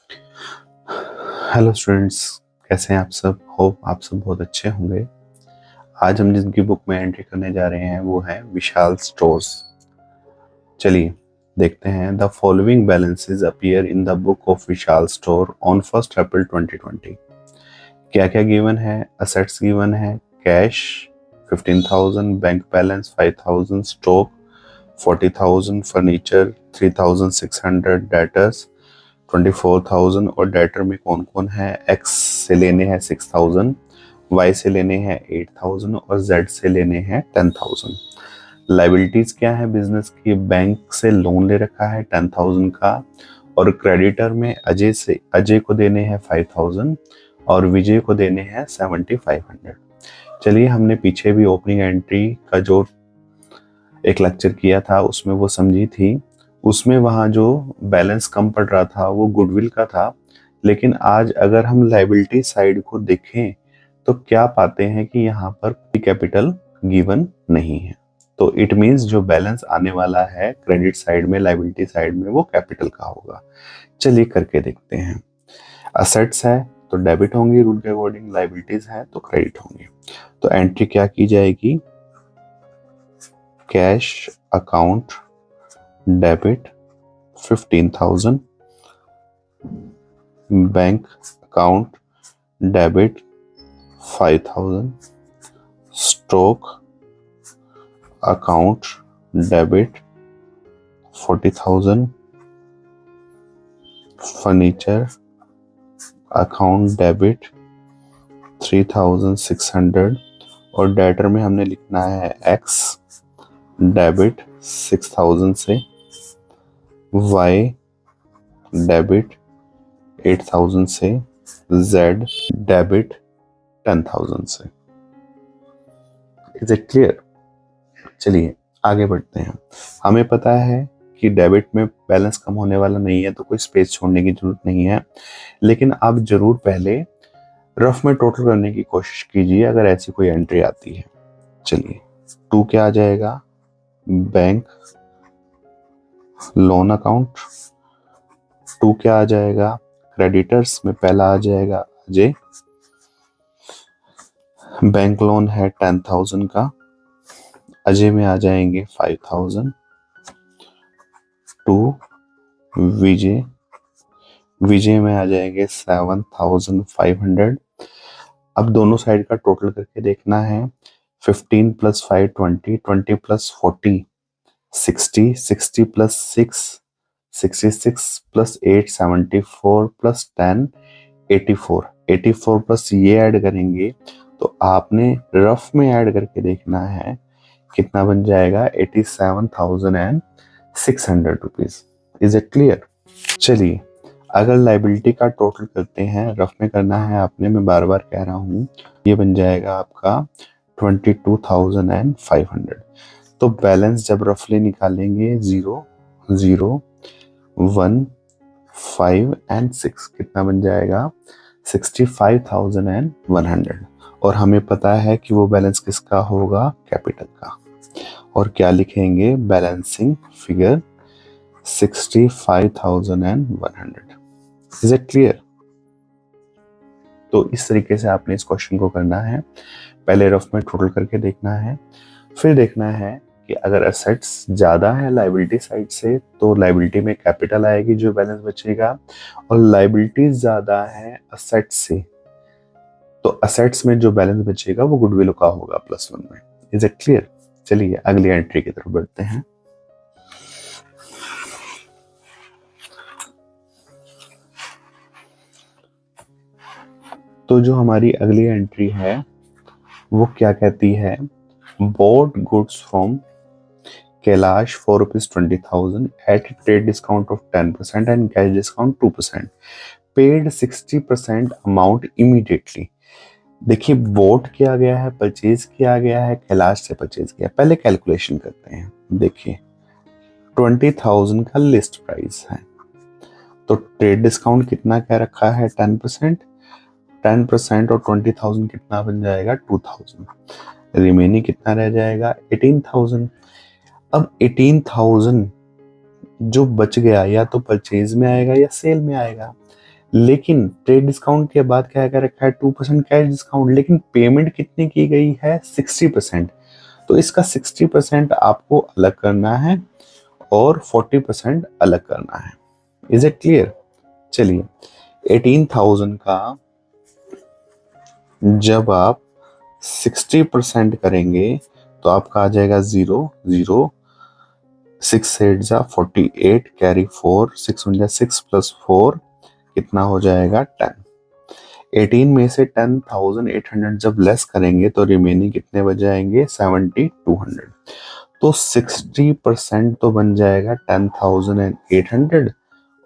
Hello students, कैसे हैं आप सब। होप आप सब बहुत अच्छे होंगे। आज हम जिनकी बुक में एंट्री करने जा रहे हैं वो है विशाल स्टोर्स। चलिए देखते हैं। The following balances appear in the book of Vishal store on 1 अप्रैल 2020। क्या क्या गिवन है? असेट्स गिवन है, cash 15,000, bank balance 5,000, stock 40,000, furniture 3,600, debtors 24,000 और डेटर में कौन कौन है? एक्स से लेने हैं 6,000, वाई से लेने हैं 8,000 और जेड से लेने हैं 10,000। लाइबिलिटीज क्या है बिजनेस की? बैंक से लोन ले रखा है 10,000 का और क्रेडिटर में अजय को देने हैं 5,000 और विजय को देने हैं 7,500। चलिए, हमने पीछे भी ओपनिंग एंट्री का जो एक लेक्चर किया था उसमें वो समझी थी। उसमें वहाँ जो बैलेंस कम पड़ रहा था वो गुडविल का था, लेकिन आज अगर हम लायबिलिटी साइड को देखें तो क्या पाते हैं कि यहाँ पर कोई कैपिटल गिवन नहीं है। तो इट मीन्स जो बैलेंस आने वाला है क्रेडिट साइड में, लायबिलिटी साइड में, वो कैपिटल का होगा। चलिए करके देखते हैं। असेट्स है तो डेबिट होंगी रूल के अकॉर्डिंग, लायबिलिटीज है तो क्रेडिट होंगी। तो एंट्री क्या की जाएगी? Cash account debit 15,000, bank account debit 5,000, stock account debit 40,000, furniture account debit 3,600 और डेटर में हमने लिखना है एक्स डेबिट 6,000 से, वाई डेबिट 8,000 से, जेड डेबिट 10,000 से। Is it clear? चलिए आगे बढ़ते हैं। हमें पता है कि डेबिट में बैलेंस कम होने वाला नहीं है तो कोई स्पेस छोड़ने की जरूरत नहीं है, लेकिन आप जरूर पहले रफ में टोटल करने की कोशिश कीजिए अगर ऐसी कोई एंट्री आती है। चलिए, 2 क्या आ जाएगा? Bank loan account. 2 क्या आ जाएगा? क्रेडिटर्स में पहला आ जाएगा अजय, बैंक लोन है 10,000 का, अजय में आ जाएंगे 5,000। 2 विजय, विजय में आ जाएंगे 7,500। अब दोनों साइड का टोटल करके देखना है। 15 + 5 20, 20 + 40 60, 60 + 6 66 + 8 74 + 10 84, 84 प्लस ये ऐड करेंगे तो आपने रफ में ऐड करके देखना है कितना बन जाएगा? 87,600 रुपीज। Is it clear? चलिए, अगर लाइबिलिटी का टोटल करते हैं, रफ में करना है आपने, मैं बार बार कह रहा हूँ, ये बन जाएगा आपका 22,500। तो बैलेंस जब रफली निकालेंगे 0 0 1 5 एंड 6 कितना बन जाएगा? 65,100। और हमें पता है कि वो बैलेंस किसका होगा? कैपिटल का। और क्या लिखेंगे? Balancing figure 65,100। Is it clear? तो इस तरीके से आपने इस क्वेश्चन को करना है। पहले रफ में टोटल करके देखना है, फिर देखना है कि अगर असेट्स ज्यादा है लायबिलिटी साइड से तो लायबिलिटी में कैपिटल आएगी जो बैलेंस बचेगा, और लायबिलिटी ज्यादा है असेट्स से तो असेट्स में जो बैलेंस बचेगा वो गुडविल का होगा +1 में। Is it clear? चलिए अगली एंट्री की तरफ बढ़ते हैं। तो जो हमारी अगली एंट्री है वो क्या कहती है? bought goods from Kailash for ₹20,000 at a trade discount of 10% and cash discount 2%. Paid 60% amount immediately. देखिए, बोट किया गया है, परचेज किया गया है, कैलाश से परचेज किया। पहले कैलकुलेशन करते हैं। देखिए, 20,000 का लिस्ट प्राइस है तो ट्रेड डिस्काउंट कितना क्या रखा है? 10%। 10% और 20,000 कितना बन जाएगा? 2,000। रिमेनिंग कितना रह जाएगा? 18,000। अब 18,000 जो बच गया या तो परचेज में आएगा या सेल में आएगा। लेकिन ट्रेड डिस्काउंट के बाद क्या कर रखा है 2% कैश डिस्काउंट, लेकिन पेमेंट कितनी की गई है 60%। तो इसका 60% आपको अलग करना है और 40% अलग करना है। Is it clear? चलिए 18,000 का जब आप 60% करेंगे तो आपका आ जाएगा 0 6 8 जा 48 कैरी 4 6 1 6 प्लस 4 कितना हो जाएगा 10। 18 में से 10,800 जब लेस करेंगे तो रिमेनिंग कितने बच जाएंगे 7,200। तो 60% तो बन जाएगा 10,800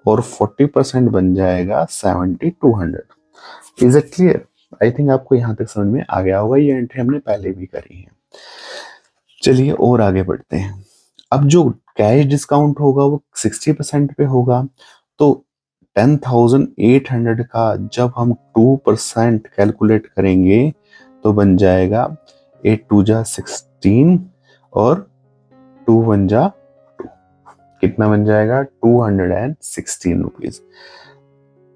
और 40% बन जाएगा 7,200। Is it clear? I think आपको यहाँ तक समझ में आ गया होगा, ये एंट्री हमने पहले भी करी है। चलिए और आगे बढ़ते हैं। अब जो कैश डिस्काउंट होगा वो 60% पे होगा, तो 10,800 का जब हम 2% कैलकुलेट करेंगे तो बन जाएगा 8 2 जा 16 और 2 1 जा 2, कितना बन जाएगा 216 रुपीज।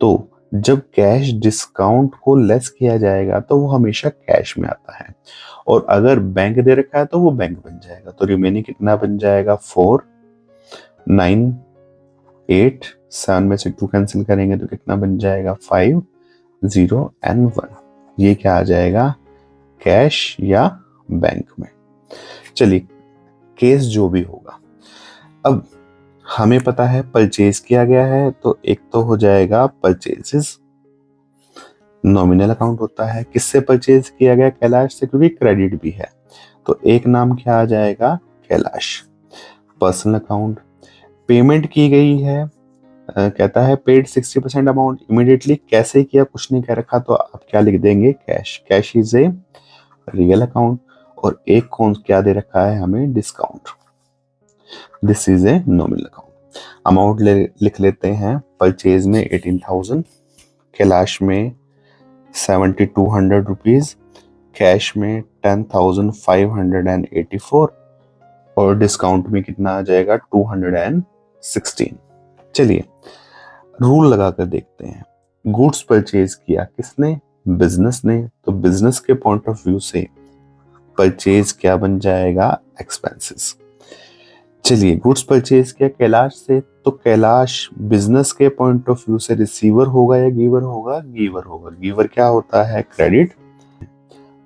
तो जब कैश डिस्काउंट को लेस किया जाएगा तो वो हमेशा कैश में आता है, और अगर बैंक दे रखा है तो वो बैंक बन जाएगा। तो रिमेनिंग कितना बन जाएगा 4 9 8 7 में से 2 कैंसिल करेंगे तो कितना बन जाएगा 5 0 एंड 1। ये क्या आ जाएगा कैश या बैंक में। चलिए केस जो भी होगा, अब हमें पता है परचेज किया गया है, तो एक तो हो जाएगा परचेजेस, नॉमिनल अकाउंट होता है। किससे परचेज किया गया कैलाश से, क्योंकि क्रेडिट भी है तो एक नाम क्या आ जाएगा कैलाश। पर्सनल अकाउंट, पेमेंट की गई है, कहता है पेड 60% अमाउंट इमीडिएटली, कैसे किया कुछ नहीं कह रखा तो आप क्या लिख देंगे cash. Cash is a real account. और एक कौन क्या दे रखा है हमें discount, this is a nominal account. Amount लिख लेते हैं, परचेज में 18,000, कैलाश में 7,200 रुपीज, कैश में 10,584 और डिस्काउंट में कितना आ जाएगा 216। चलिए रूल लगाकर देखते हैं। गुड्स परचेज किया किसने, बिजनेस ने, तो बिजनेस के पॉइंट ऑफ व्यू से परचेज क्या बन जाएगा एक्सपेंसेस। चलिए गुड्स परचेज किया कैलाश से, तो कैलाश बिजनेस के पॉइंट ऑफ व्यू से रिसीवर होगा या गिवर होगा, गिवर होगा। गिवर क्या होता है क्रेडिट।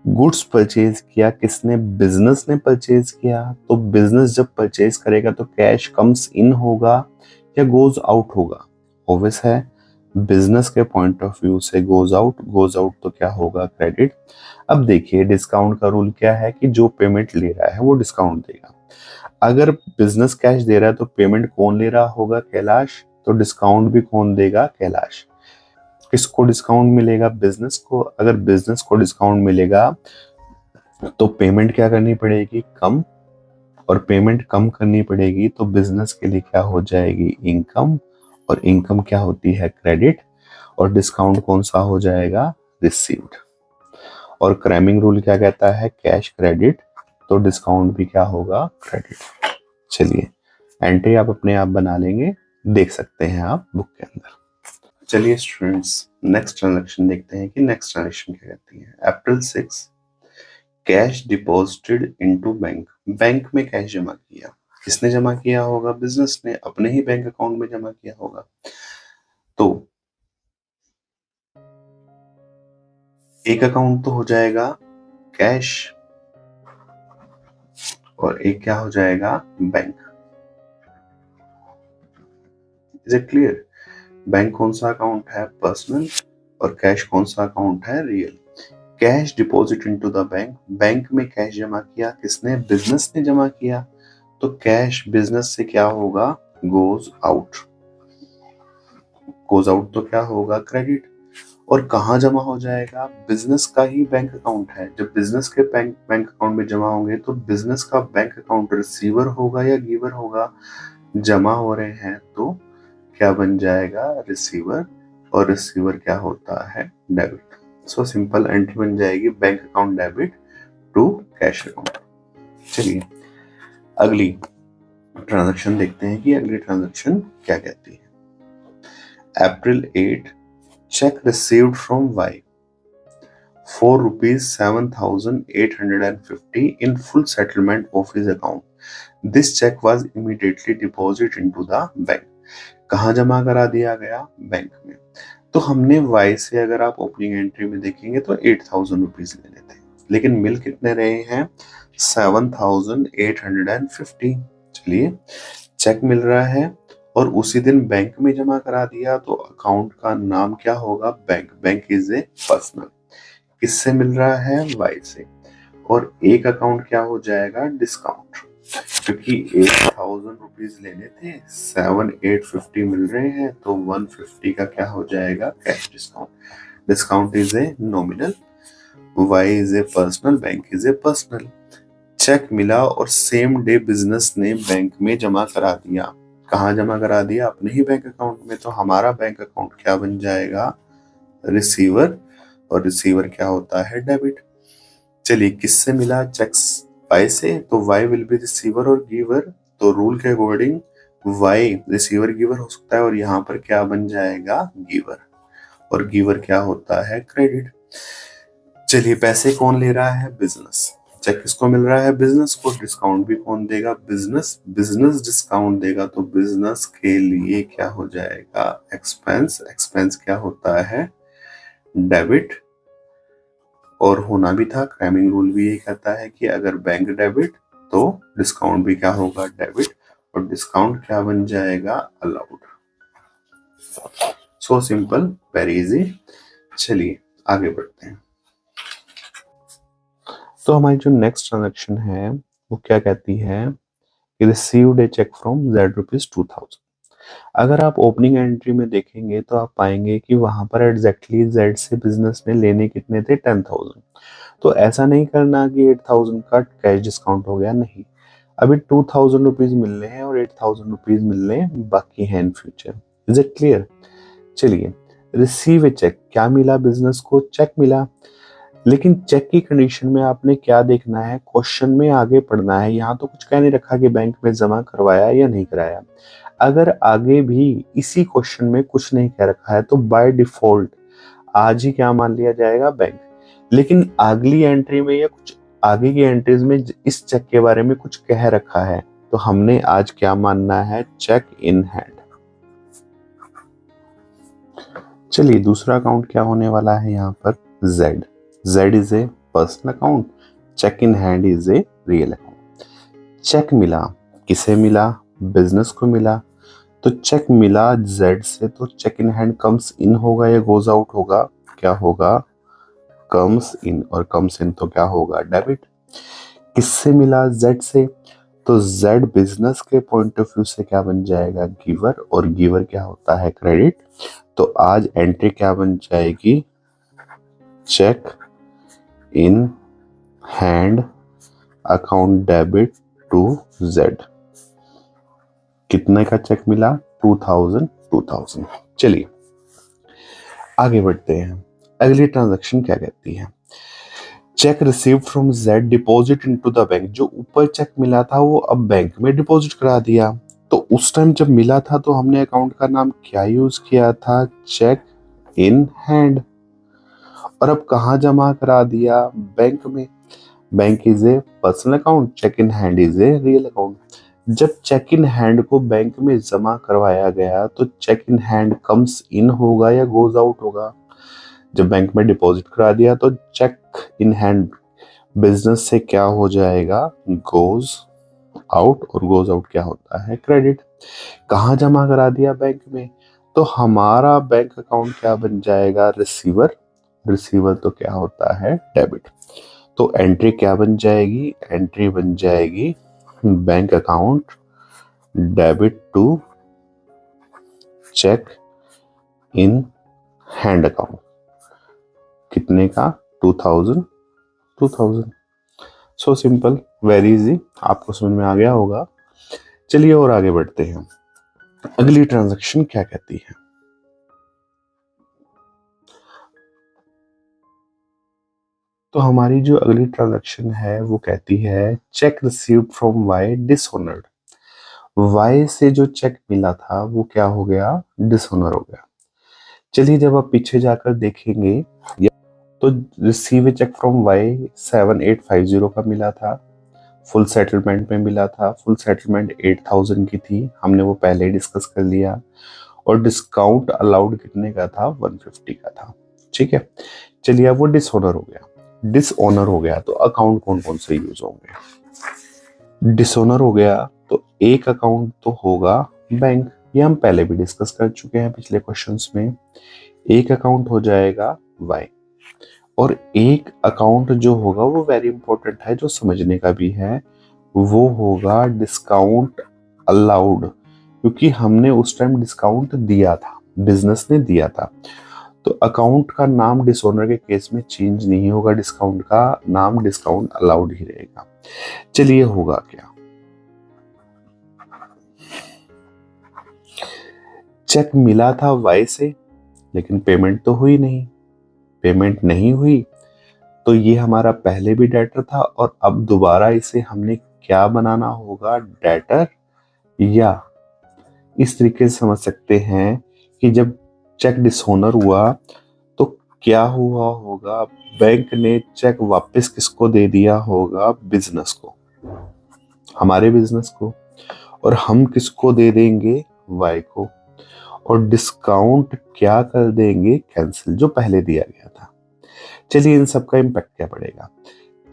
गुड्स परचेज किया किसने, बिजनेस ने परचेज किया, तो बिजनेस जब परचेज करेगा तो कैश कम्स इन होगा या गोज आउट होगा। ऑब्वियस है बिजनेस के पॉइंट ऑफ व्यू से गोज आउट तो क्या होगा क्रेडिट। अब देखिए डिस्काउंट का रूल क्या है कि जो पेमेंट ले रहा है वो डिस्काउंट देगा। अगर बिजनेस कैश दे रहा है तो पेमेंट कौन ले रहा होगा कैलाश, तो डिस्काउंट भी कौन देगा कैलाश। किसको डिस्काउंट मिलेगा, बिजनेस को। अगर बिजनेस को डिस्काउंट मिलेगा तो पेमेंट क्या करनी पड़ेगी कम, और पेमेंट कम करनी पड़ेगी तो बिजनेस के लिए क्या हो जाएगी इनकम, और इनकम क्या होती है क्रेडिट, और डिस्काउंट कौन सा हो जाएगा रिसीव्ड। और क्रैमिंग रूल क्या कहता है कैश क्रेडिट, तो डिस्काउंट भी क्या होगा क्रेडिट। चलिए एंट्री आप अपने आप बना लेंगे, देख सकते हैं आप बुक के अंदर। चलिए स्टूडेंट्स नेक्स्ट ट्रांजैक्शन देखते हैं कि नेक्स्ट ट्रांजैक्शन क्या कहती है। अप्रैल 6 cash deposited into bank, bank में कैश जमा किया। किसने जमा किया होगा, बिजनेस ने अपने ही बैंक अकाउंट में जमा किया होगा। तो एक अकाउंट तो हो जाएगा कैश और एक क्या हो जाएगा bank. Is it clear? Bank कौन सा अकाउंट है पर्सनल, और कैश कौन सा अकाउंट है real. Cash deposit into the bank, bank में कैश जमा किया किसने, बिजनेस ने जमा किया, तो कैश बिजनेस से क्या होगा गोज आउट। गोज आउट तो क्या होगा क्रेडिट। और कहाँ जमा हो जाएगा, बिजनेस का ही बैंक अकाउंट है। जब बिजनेस के बैंक अकाउंट में जमा होंगे तो बिजनेस का बैंक अकाउंट रिसीवर होगा या गिवर होगा। जमा हो रहे हैं तो क्या बन जाएगा रिसीवर, और रिसीवर क्या होता है डेबिट। सो सिंपल एंट्री बन जाएगी bank account debit to cash account. चलिए अगली ट्रांजैक्शन देखते हैं कि अगली ट्रांजैक्शन क्या कहती है। अप्रैल 8 check received from Y for rupees 7,850 in full settlement of his account. This check was immediately deposited into the bank. कहाँ जमा करा दिया गया? बैंक में। तो हमने Y से अगर आप ओपनिंग एंट्री में देखेंगे तो 8,000 रुपीज लेने थे, लेकिन मिल कितने रहे हैं? 7,850। चलिए, चेक मिल रहा है और उसी दिन बैंक में जमा करा दिया, तो अकाउंट का नाम क्या होगा? Bank. Bank is a personal. किससे मिल रहा है? वाई से। और एक अकाउंट क्या हो जाएगा? डिस्काउंट, क्योंकि 8,000 रुपीज लेने थे, 7,850 मिल रहे हैं, तो 150 का क्या हो जाएगा? Cash discount. Discount is a nominal, Y is a personal, bank is a personal. Cheque मिला और सेम डे बिजनेस ने बैंक में जमा करा दिया। कहाँ जमा करा दिया? अपने ही बैंक अकाउंट में। तो हमारा बैंक अकाउंट क्या बन जाएगा? रिसीवर। और रिसीवर क्या होता है? डेबिट। चलिए, किससे मिला? चेक्स वाई से, तो वाई विल बी रिसीवर और गिवर। तो रूल के अकॉर्डिंग वाई रिसीवर गिवर हो सकता है, और यहाँ पर क्या बन जाएगा? गिवर। और गिवर क्या होता है? क्रेडिट। चलिए, पैसे कौन ले रहा है? बिजनेस। चेक किसको मिल रहा है? बिजनेस को। डिस्काउंट भी कौन देगा? बिजनेस। बिजनेस डिस्काउंट देगा, तो बिजनेस के लिए क्या हो जाएगा? एक्सपेंस। एक्सपेंस क्या होता है? डेबिट। और होना भी था, क्रैमिंग रूल भी यही कहता है कि अगर बैंक डेबिट तो डिस्काउंट भी क्या होगा? डेबिट। और डिस्काउंट क्या बन जाएगा? अलाउड। सो सिंपल, वेरी इजी। चलिए आगे बढ़ते हैं। तो हमारी जो नेक्स्ट ट्रांजैक्शन है वो क्या कहती है? Received a cheque from Z rupees 2,000। अगर आप ओपनिंग एंट्री में देखेंगे तो आप पाएंगे कि वहां पर एग्जैक्टली Z से बिजनेस ने लेने कितने थे? 10,000। तो ऐसा नहीं करना कि 8,000 का कैश डिस्काउंट हो गया, नहीं। अभी 2,000 रुपीज मिल रहे हैं और 8,000 रुपीज मिल रहे हैं बाकी है in future. Is it clear? चलिए, रिसीव ए चेक, क्या मिला बिजनेस को? चेक मिला। लेकिन चेक की कंडीशन में आपने क्या देखना है? क्वेश्चन में आगे पढ़ना है। यहाँ तो कुछ कह नहीं रखा कि बैंक में जमा करवाया या नहीं कराया। अगर आगे भी इसी क्वेश्चन में कुछ नहीं कह रखा है तो बाय डिफॉल्ट आज ही क्या मान लिया जाएगा? बैंक। लेकिन अगली एंट्री में या कुछ आगे की एंट्रीज में इस चेक के बारे में कुछ कह रखा है, तो हमने आज क्या मानना है? Cheque in hand. चलिए, दूसरा अकाउंट क्या होने वाला है यहाँ पर? Z। Z is a personal account, cheque in hand is a real account. Cheque मिला, किसे मिला? बिजनेस को मिला। तो चेक मिला Z से, तो cheque in hand comes in होगा या गोज आउट होगा? क्या होगा? Comes in. और कम्स इन तो क्या होगा? डेबिट। किससे मिला? Z से, तो Z बिजनेस के पॉइंट ऑफ व्यू से क्या बन जाएगा? गिवर। और गिवर क्या होता है? क्रेडिट। तो आज एंट्री क्या बन जाएगी? Cheque in hand account debit to Z। कितने का चेक मिला? 2,000। 2,000। चलिए आगे बढ़ते हैं। अगली ट्रांजैक्शन क्या कहती है? Cheque received from Z deposit into the bank. जो ऊपर चेक मिला था वो अब बैंक में डिपॉजिट करा दिया। तो उस टाइम जब मिला था तो हमने अकाउंट का नाम क्या यूज किया था? Cheque in hand. और अब कहाँ जमा करा दिया? बैंक में। Bank is a personal account, cheque in hand is a real account. जब चेक इन हैंड को बैंक में जमा करवाया गया तो cheque in hand comes in होगा या गोज आउट होगा? जब बैंक में डिपॉजिट करा दिया तो चेक इन हैंड बिजनेस से क्या हो जाएगा? Goes out. और गोज आउट क्या होता है? क्रेडिट। कहाँ जमा करा दिया? बैंक में। तो हमारा बैंक अकाउंट क्या बन जाएगा? रिसीवर। रिसीवर तो क्या होता है? डेबिट। तो एंट्री क्या बन जाएगी? एंट्री बन जाएगी bank account debit to cheque in hand account. कितने का? 2,000। 2,000। So simple, very easy. आपको समझ में आ गया होगा। चलिए और आगे बढ़ते हैं। अगली ट्रांजैक्शन क्या कहती है? तो हमारी जो अगली ट्रांजैक्शन है वो कहती है cheque received from Y dishonoured. Y से जो चेक मिला था वो क्या हो गया? डिसऑनर हो गया। चलिए जब आप पीछे जाकर देखेंगे तो रिसीव चेक फ्रॉम वाई 7850 का मिला था, फुल सेटलमेंट में मिला था। फुल सेटलमेंट 8000 की थी, हमने वो पहले ही डिस्कस कर लिया। और डिस्काउंट अलाउड कितने का था? 150 का था। ठीक है, चलिए अब वो डिसऑनर हो गया। डिसऑनर हो गया तो अकाउंट कौन कौन से यूज होंगे? डिसऑनर हो गया तो एक अकाउंट तो होगा बैंक, ये हम पहले भी डिस्कस कर चुके हैं पिछले क्वेश्चंस में। एक अकाउंट हो जाएगा वाई, और एक अकाउंट जो होगा वो वेरी इंपॉर्टेंट है, जो समझने का भी है, वो होगा डिस्काउंट अलाउड, क्योंकि हमने उस टाइम डिस्काउंट दिया था, बिजनेस ने दिया था। तो अकाउंट का नाम डिसऑनर के केस में चेंज नहीं होगा, डिस्काउंट का नाम डिस्काउंट अलाउड ही रहेगा। चलिए होगा क्या? चेक मिला था वाई से, लेकिन पेमेंट तो हुई नहीं। पेमेंट नहीं हुई तो ये हमारा पहले भी डेटर था, और अब दोबारा इसे हमने क्या बनाना होगा? डेटर। या इस तरीके से समझ सकते हैं कि जब चेक डिसऑनर हुआ तो क्या हुआ होगा? बैंक ने चेक वापस किसको दे दिया होगा? बिजनेस को, हमारे बिजनेस को। और हम किसको दे देंगे? वाई को। और डिस्काउंट क्या कर देंगे? कैंसिल, जो पहले दिया गया था। चलिए इन सब का इम्पैक्ट क्या पड़ेगा?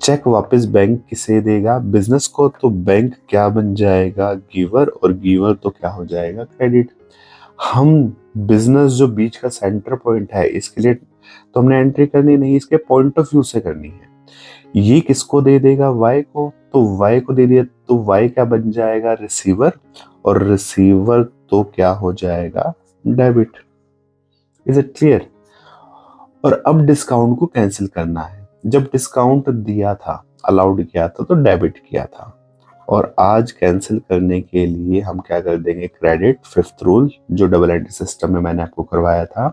चेक वापस बैंक किसे देगा? बिजनेस को। तो बैंक क्या बन जाएगा? गिवर, और गिवर तो क्या हो जाएगा? क्रेडिट। हम बिजनेस जो बीच का सेंटर पॉइंट है, इसके लिए तो हमने एंट्री करनी नहीं, इसके पॉइंट ऑफ व्यू से करनी है। ये किसको दे देगा? वाई को। तो वाई को दे दिया तो वाई क्या बन जाएगा? रिसीवर, और रिसीवर तो क्या हो जाएगा? डेबिट। Is it clear? और अब डिस्काउंट को कैंसिल करना है। जब डिस्काउंट दिया था, अलाउड किया था, तो डेबिट किया था, और आज कैंसिल करने के लिए हम क्या कर देंगे? क्रेडिट। फिफ्थ रूल जो डबल एंट्री सिस्टम में मैंने आपको करवाया था,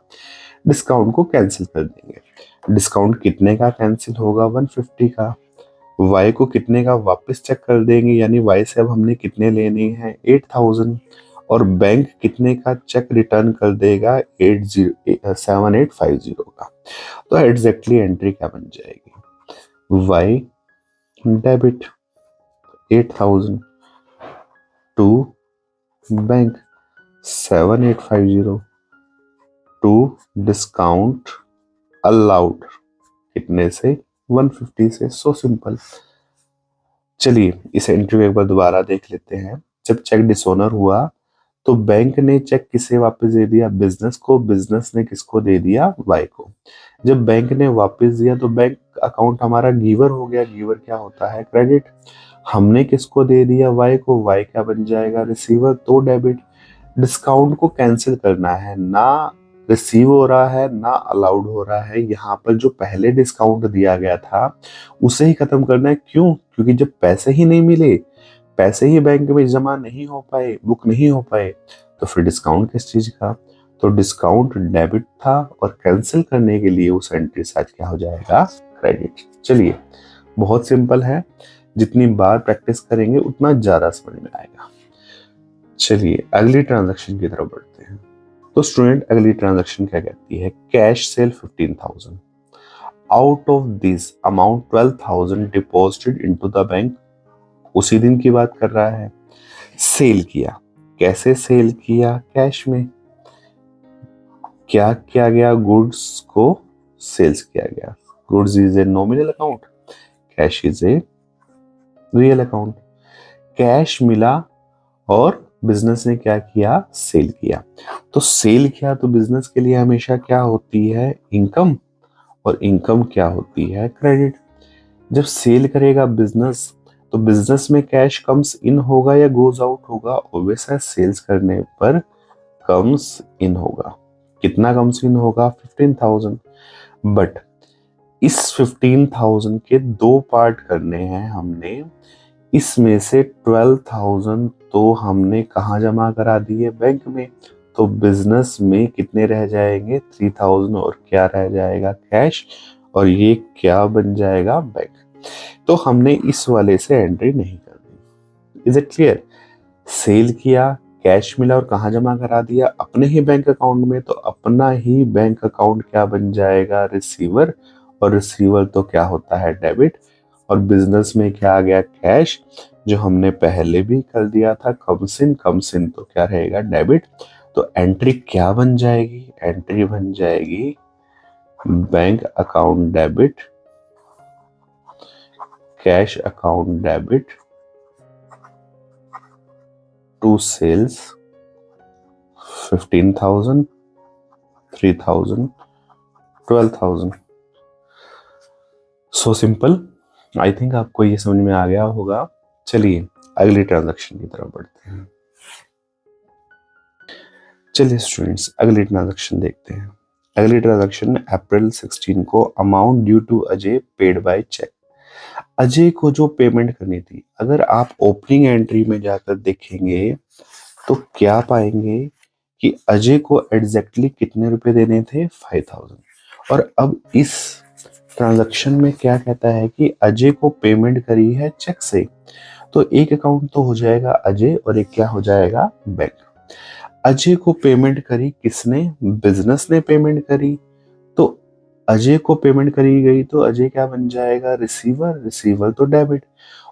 डिस्काउंट को कैंसिल कर देंगे। डिस्काउंट कितने का कैंसिल होगा? 150 का। वाई को कितने का वापस चेक कर देंगे, यानी वाई से अब हमने कितने लेने हैं? 8000। और बैंक कितने का चेक रिटर्न कर देगा? 7850 का। तो एग्जैक्टली एंट्री क्या बन जाएगी? Y debit 8000 to bank 7850 to discount allowed कितने से? 150 से। So simple. चलिए इस एंट्री को एक बार दोबारा देख लेते हैं। जब चेक डिसऑनर हुआ तो बैंक ने चेक किसे वापस दे दिया? बिजनेस को। बिजनेस ने किसको दे दिया? वाई को। जब बैंक ने वापस दिया तो बैंक अकाउंट हमारा गिवर हो गया। गिवर क्या होता है? क्रेडिट। हमने किसको दे दिया? वाई को। वाई क्या बन जाएगा? रिसीवर, तो डेबिट। डिस्काउंट को कैंसिल करना है, ना रिसीव हो रहा है ना अलाउड हो रहा है। यहाँ पर जो पहले डिस्काउंट दिया गया था उसे ही खत्म करना है। क्यों? क्योंकि जब पैसे ही नहीं मिले, पैसे ही बैंक में जमा नहीं हो पाए, बुक नहीं हो पाए, तो फिर डिस्काउंट किस चीज का? तो डिस्काउंट डेबिट था, और कैंसिल करने के लिए उस एंट्री से आज क्या हो जाएगा? क्रेडिट। चलिए बहुत सिंपल है, जितनी बार प्रैक्टिस करेंगे उतना ज्यादा समझ में आएगा। चलिए अगली ट्रांजैक्शन की तरफ बढ़ते हैं। तो स्टूडेंट अगली ट्रांजैक्शन क्या कहती है? Cash cell 15,000, out of this amount 12,000 deposited into the bank. उसी दिन की बात कर रहा है। सेल किया, कैसे सेल किया? कैश में। क्या किया गया? गुड्स को सेल्स किया गया। Goods is a nominal account, cash is a real account. Cash मिला और बिजनेस ने क्या किया? सेल किया। तो सेल किया तो बिजनेस के लिए हमेशा क्या होती है? इनकम, और इनकम क्या होती है? क्रेडिट। जब सेल करेगा बिजनेस तो बिजनेस में कैश कम्स इन होगा या गोज आउट होगा? ऑब्वियस है, सेल्स करने पर कम्स इन होगा। कितना कम्स इन होगा? 15,000। बट इस 15,000 के दो पार्ट करने हैं हमने। इसमें से 12,000 तो हमने कहाँ जमा करा दिए? बैंक में। तो बिजनेस में कितने रह जाएंगे? 3,000, और क्या रह जाएगा? कैश। और ये क्या बन जाएगा? बैंक। तो हमने इस वाले से एंट्री नहीं करनी। Is it clear? सेल किया, कैश मिला और कहाँ जमा करा दिया, अपने ही बैंक अकाउंट में, तो अपना ही बैंक अकाउंट क्या बन जाएगा, रिसीवर, और रिसीवर तो क्या होता है, डेबिट, और बिजनेस में क्या आ गया, कैश, जो हमने पहले भी कर दिया था, कम्स इन तो क्या रहेगा, डेबिट। तो एंट्री क्या बन जाएगी, एंट्री बन जाएगी bank account debit, cash account debit to sales 15,000, 3,000, 12,000। So simple. I think आपको ये समझ में आ गया होगा। चलिए अगली ट्रांजैक्शन की तरफ बढ़ते हैं। चलिए स्टूडेंट्स अगली ट्रांजैक्शन देखते हैं। अगली ट्रांजैक्शन अप्रैल 16 को amount due to Ajay paid by cheque. Ajay को जो पेमेंट करनी थी, अगर आप ओपनिंग एंट्री में जाकर देखेंगे तो क्या पाएंगे कि अजय को एग्जैक्टली कितने रुपए देने थे, 5,000। और अब इस ट्रांजैक्शन में क्या कहता है कि अजय को पेमेंट करी है चेक से, तो एक अकाउंट तो हो जाएगा अजय और एक क्या हो जाएगा, बैंक। अजय को पेमेंट करी किसने, बिजनेस ने पेमेंट करी, तो अजय को पेमेंट करी गई तो अजय क्या बन जाएगा, रिसीवर, रिसीवर तो डेबिट,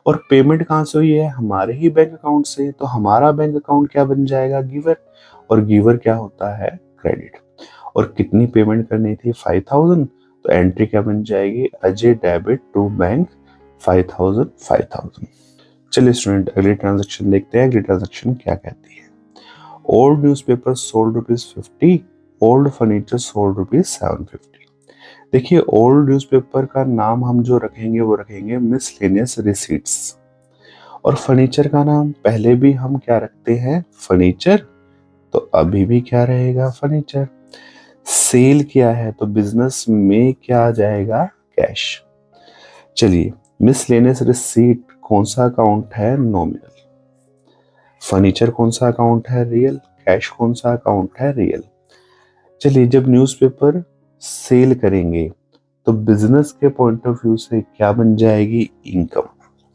और पेमेंट कहाँ से हुई है, हमारे ही बैंक अकाउंट से, तो हमारा बैंक अकाउंट क्या बन जाएगा, गिवर, और गिवर क्या होता है, क्रेडिट। और कितनी पेमेंट करनी थी, 5,000, तो एंट्री क्या बन जाएगी, अजय डेबिट टू बैंक 5,000, 5,000। चलिए स्टूडेंट अगली ट्रांजैक्शन देखते हैं। अगली ट्रांजैक्शन क्या कहती है, old newspaper sold ₹50, old furniture sold ₹750। देखिए ओल्ड न्यूज़पेपर का नाम हम जो रखेंगे वो रखेंगे मिसलेनियस रिसीट्स, और फर्नीचर का नाम पहले भी हम क्या रखते हैं, फर्नीचर, तो अभी भी क्या रहेगा, फर्नीचर। सेल क्या है, तो बिजनेस में क्या आ जाएगा, कैश। चलिए मिसलेनियस रिसीट कौन सा अकाउंट है, नॉमिनल। फर्नीचर कौन सा अकाउंट है, रियल। कैश कौन सा अकाउंट है, रियल। चलिए जब न्यूज़पेपर सेल करेंगे तो बिजनेस के पॉइंट ऑफ व्यू से क्या बन जाएगी, इनकम,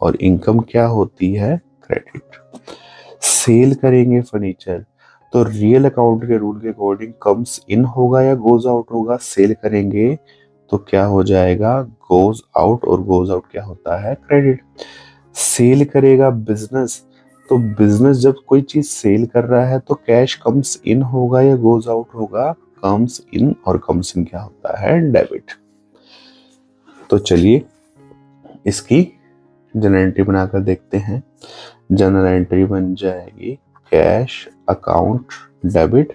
और इनकम क्या होती है, क्रेडिट। सेल करेंगे फर्नीचर तो रियल अकाउंट के रूल के अकॉर्डिंग कम्स इन होगा या गोज आउट होगा, सेल करेंगे तो क्या हो जाएगा, गोज आउट, और गोज आउट क्या होता है, क्रेडिट। सेल करेगा बिजनेस, तो बिजनेस जब कोई चीज सेल कर रहा है तो कैश कम्स इन होगा या गोज आउट होगा, कम्स इन, और कम्स इन क्या होता है, डेबिट। तो चलिए इसकी जनरल एंट्री बनाकर देखते हैं। जनरल एंट्री बन जाएगी कैश अकाउंट डेबिट,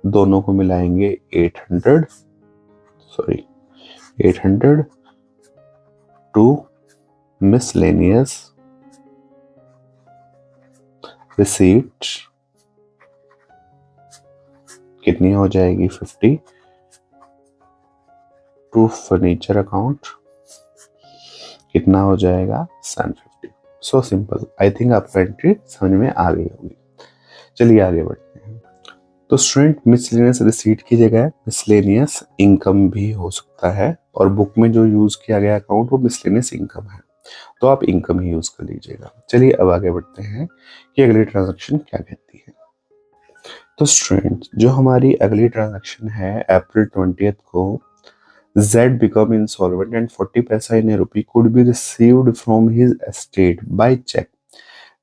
दोनों को मिलाएंगे 800 टू मिसलेनियस रिसीट, कितनी हो जाएगी, 50, टू फर्नीचर अकाउंट कितना हो जाएगा, 750। सो सिंपल। आई थिंक आपको एंट्री समझ में आ गई होगी। चलिए आगे बढ़ते हैं। तो स्टूडेंट मिसलेनियस रिसीट की जगह मिसलेनियस इनकम भी हो सकता है, और बुक में जो यूज किया गया अकाउंट वो मिसलेनियस इनकम है, तो आप इनकम ही यूज कर लीजिएगा। चलिए अब आगे बढ़ते हैं कि अगली ट्रांजैक्शन क्या कहती है। तो स्टूडेंट जो हमारी अगली ट्रांजैक्शन है, अप्रैल 20 को Z become insolvent and 40 paisa in a rupee could be received from his estate by check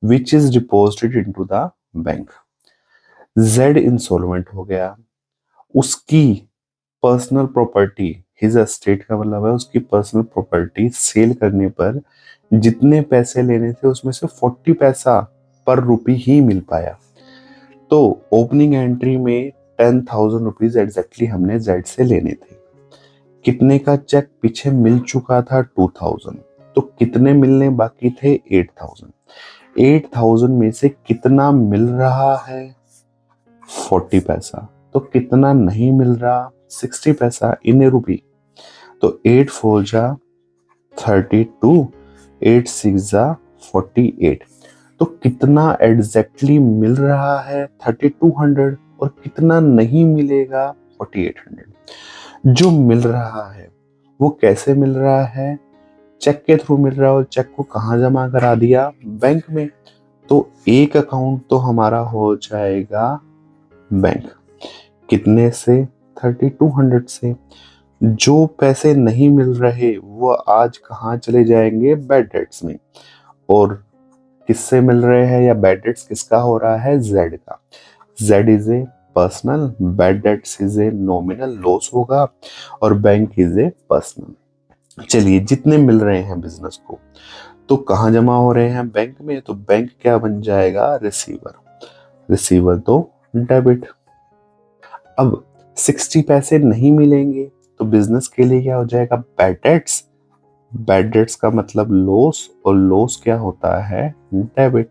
which is deposited into the bank. Z insolvent हो गया, उसकी पर्सनल प्रॉपर्टी, हिज एस्टेट का मतलब है उसकी पर्सनल प्रॉपर्टी सेल करने पर जितने पैसे लेने थे उसमें से 40 पैसा पर रुपी ही मिल पाया। तो ओपनिंग एंट्री में 10,000 रुपीज एग्जैक्टली हमने जेड से लेने थे। कितने का चेक पीछे मिल चुका था, 2,000, तो कितने मिलने बाकी थे, 8,000। 8,000 में से कितना मिल रहा है, 40 पैसा, तो कितना नहीं मिल रहा, 60 पैसा इन ए रुपी। तो 8 4 जा 32, 8 6 जा 48, तो कितना एग्जैक्टली मिल रहा है, 3200, और कितना नहीं मिलेगा, 4800। जो मिल रहा है वो कैसे मिल रहा है, चेक के थ्रू मिल रहा है, और चेक को कहाँ जमा करा दिया, बैंक में। तो एक अकाउंट तो हमारा हो जाएगा बैंक, कितने से, 3200 से। जो पैसे नहीं मिल रहे वो आज कहाँ चले जाएंगे, बैड डेट्स में। और किससे मिल रहे हैं, या बैड डेट्स किसका हो रहा है, जेड का। Z is a personal, bad debts is a nominal loss होगा, और बैंक इज ए पर्सनल। चलिए, जितने मिल रहे हैं बिजनेस को, तो कहाँ जमा हो रहे हैं, बैंक में। तो बैंक क्या बन जाएगा, रिसीवर। रिसीवर तो डेबिट। अब 60 पैसे नहीं मिलेंगे तो बिजनेस के लिए क्या हो जाएगा, बैड डेट्स। बैड डेट्स का मतलब लॉस, और लॉस क्या होता है, डेबिट।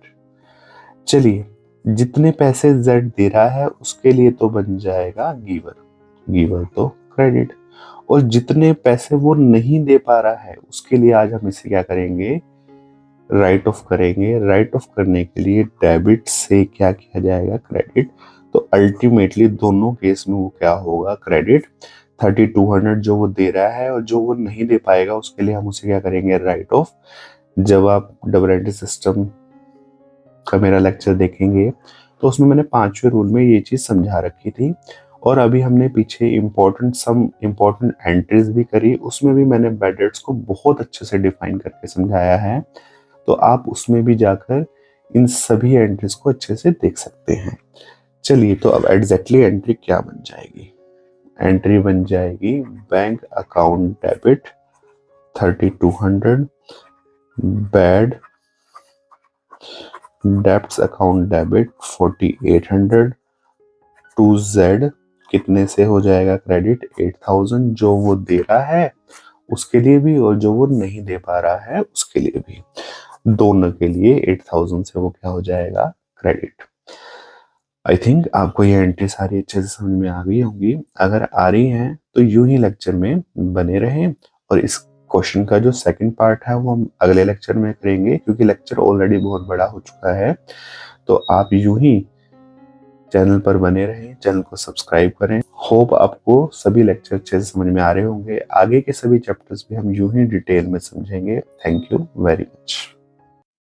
चलिए, जितने पैसे जेड दे रहा है उसके लिए तो बन जाएगा गिवर। गिवर तो क्रेडिट। और जितने पैसे वो नहीं दे पा रहा है उसके लिए आज हम इसे क्या करेंगे, राइट ऑफ करेंगे। राइट ऑफ करने के लिए डेबिट से क्या किया जाएगा, क्रेडिट। तो अल्टीमेटली दोनों केस में वो क्या होगा, क्रेडिट। 3200 जो वो दे रहा है और जो वो नहीं दे पाएगा उसके लिए हम उसे क्या करेंगे, राइट ऑफ। जब आप डबल एंट्री सिस्टम का मेरा लेक्चर देखेंगे तो उसमें मैंने 5वें रूल में ये चीज समझा रखी थी, और अभी हमने पीछे इम्पोर्टेंट एंट्रीज भी करी, उसमें भी मैंने बैड डेट्स को बहुत अच्छे से डिफाइन करके समझाया है। तो आप उसमें भी जाकर इन सभी एंट्रीज को अच्छे से देख सकते हैं। चलिए, तो अब एग्जैक्टली एंट्री क्या बन जाएगी, एंट्री बन जाएगी bank account debit 3200, bad debts account debit 4800, to Z कितने से हो जाएगा क्रेडिट, 8000 जो वो दे रहा है उसके लिए भी, और जो वो नहीं दे पा रहा है उसके लिए भी। दोनों के लिए 8000 से वो क्या हो जाएगा, क्रेडिट। आई थिंक आपको ये एंट्री सारी अच्छे से समझ में आ गई होंगी। अगर आ रही हैं तो यूं ही लेक्चर में बने रहें, और इस क्वेश्चन का जो सेकंड पार्ट है वो हम अगले लेक्चर में करेंगे, क्योंकि लेक्चर ऑलरेडी बहुत बड़ा हो चुका है। तो आप यूं ही चैनल पर बने रहें, चैनल को सब्सक्राइब करें। होप आपको सभी लेक्चर अच्छे से समझ में आ रहे होंगे। आगे के सभी चैप्टर्स भी हम यूं ही डिटेल में समझेंगे। Thank you very much.